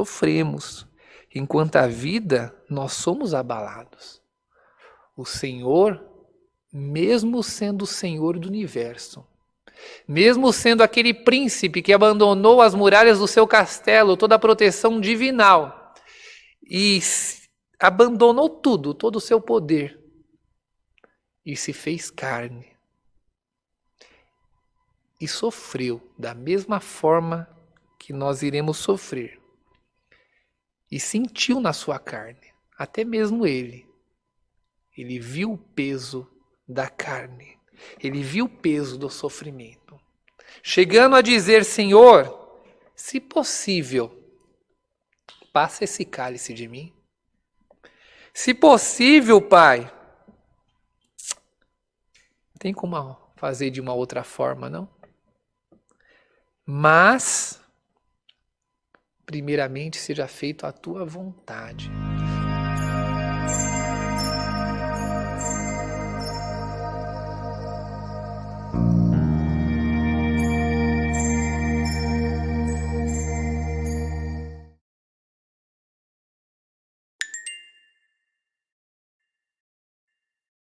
sofremos, enquanto a vida, nós somos abalados. O Senhor, mesmo sendo o Senhor do universo, mesmo sendo aquele príncipe que abandonou as muralhas do seu castelo, toda a proteção divinal, e abandonou tudo, todo o seu poder, e se fez carne, e sofreu da mesma forma que nós iremos sofrer, e sentiu na sua carne, até mesmo ele viu o peso da carne, ele viu o peso do sofrimento, chegando a dizer: Senhor, se possível, passa esse cálice de mim. Se possível, Pai, tem como fazer de uma outra forma, não? Mas, primeiramente, seja feito a tua vontade.